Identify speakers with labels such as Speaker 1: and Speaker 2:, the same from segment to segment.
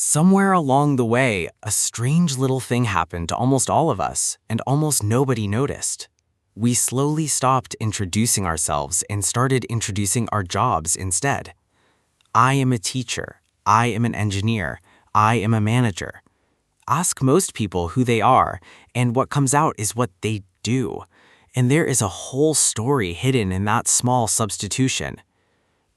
Speaker 1: Somewhere along the way, a strange little thing happened to almost all of us, and almost nobody noticed. We slowly stopped introducing ourselves and started introducing our jobs instead. I am a teacher. I am an engineer. I am a manager. Ask most people who they are, and what comes out is what they do. And there is a whole story hidden in that small substitution.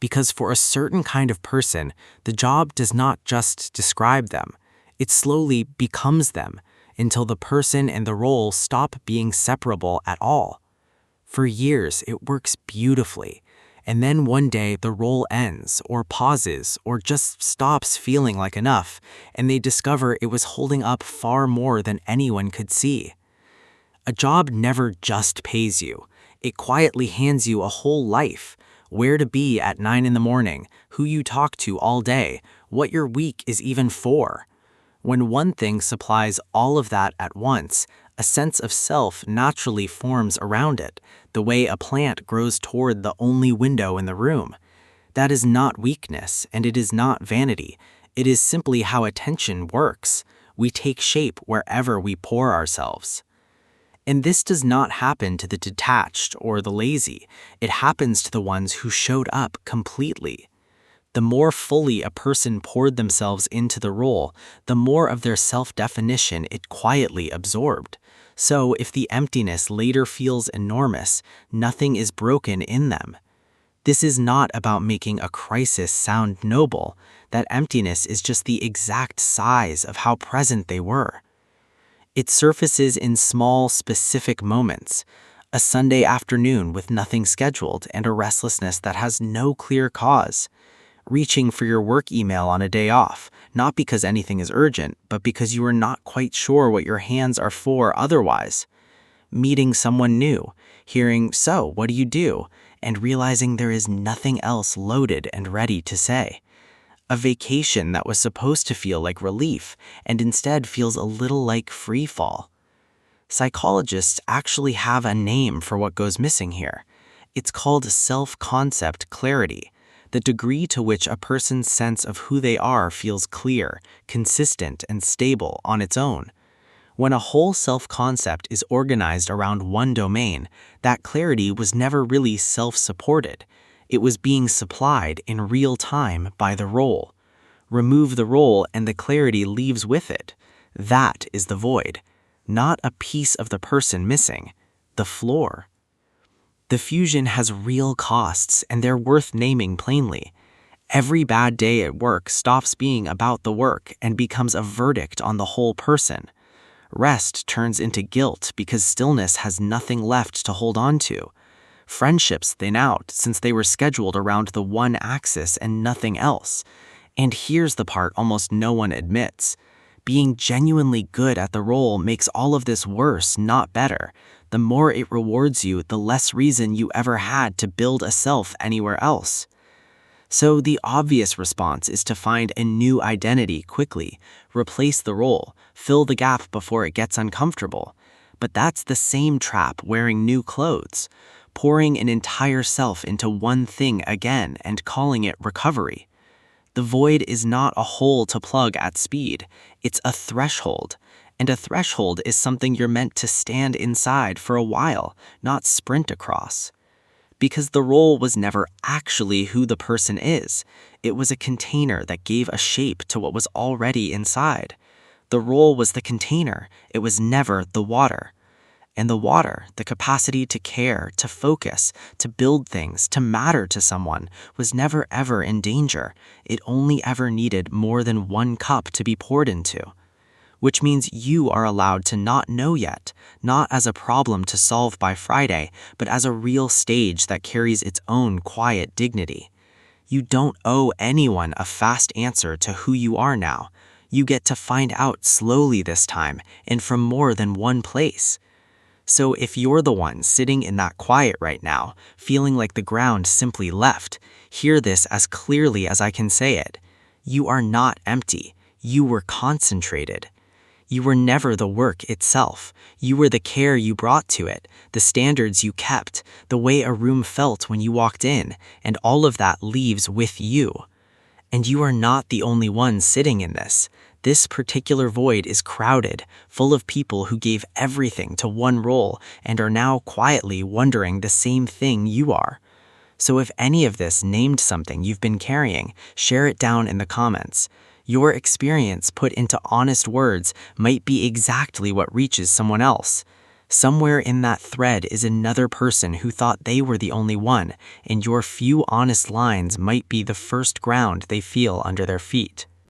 Speaker 1: Because for a certain kind of person, the job does not just describe them, it slowly becomes them until the person and the role stop being separable at all. For years, it works beautifully, and then one day the role ends or pauses or just stops feeling like enough, and they discover it was holding up far more than anyone could see. A job never just pays you. It quietly hands you a whole life. Where to be at 9 in the morning, who you talk to all day, what your week is even for. When one thing supplies all of that at once, a sense of self naturally forms around it, the way a plant grows toward the only window in the room. That is not weakness, and it is not vanity. It is simply how attention works. We take shape wherever we pour ourselves. And this does not happen to the detached or the lazy. It happens to the ones who showed up completely. The more fully a person poured themselves into the role, the more of their self-definition it quietly absorbed. So if the emptiness later feels enormous, nothing is broken in them. This is not about making a crisis sound noble. That emptiness is just the exact size of how present they were. It surfaces in small, specific moments. A Sunday afternoon with nothing scheduled and a restlessness that has no clear cause. Reaching for your work email on a day off, not because anything is urgent, but because you are not quite sure what your hands are for otherwise. Meeting someone new, hearing, "So, what do you do?" and realizing there is nothing else loaded and ready to say. A vacation that was supposed to feel like relief and instead feels a little like free fall. Psychologists actually have a name for what goes missing here. It's called self-concept clarity, the degree to which a person's sense of who they are feels clear, consistent, and stable on its own. When a whole self-concept is organized around one domain, that clarity was never really self-supported. It was being supplied in real time by the role. Remove the role and the clarity leaves with it. That is the void, not a piece of the person missing, the floor. The fusion has real costs, and they're worth naming plainly. Every bad day at work stops being about the work and becomes a verdict on the whole person. Rest turns into guilt because stillness has nothing left to hold on to. Friendships thin out since they were scheduled around the one axis and nothing else. And here's the part almost no one admits. Being genuinely good at the role makes all of this worse, not better. The more it rewards you, the less reason you ever had to build a self anywhere else. So the obvious response is to find a new identity quickly, replace the role, fill the gap before it gets uncomfortable. But that's the same trap wearing new clothes. Pouring an entire self into one thing again and calling it recovery. The void is not a hole to plug at speed, it's a threshold. And a threshold is something you're meant to stand inside for a while, not sprint across. Because the role was never actually who the person is. It was a container that gave a shape to what was already inside. The role was the container, it was never the water. And the water, the capacity to care, to focus, to build things, to matter to someone, was never ever in danger. It only ever needed more than one cup to be poured into. Which means you are allowed to not know yet, not as a problem to solve by Friday, but as a real stage that carries its own quiet dignity. You don't owe anyone a fast answer to who you are now. You get to find out slowly this time, and from more than one place. So if you're the one sitting in that quiet right now, feeling like the ground simply left, hear this as clearly as I can say it. You are not empty. You were concentrated. You were never the work itself. You were the care you brought to it, the standards you kept, the way a room felt when you walked in, and all of that leaves with you. And you are not the only one sitting in this. This particular void is crowded, full of people who gave everything to one role and are now quietly wondering the same thing you are. So if any of this named something you've been carrying, share it down in the comments. Your experience put into honest words might be exactly what reaches someone else. Somewhere in that thread is another person who thought they were the only one, and your few honest lines might be the first ground they feel under their feet.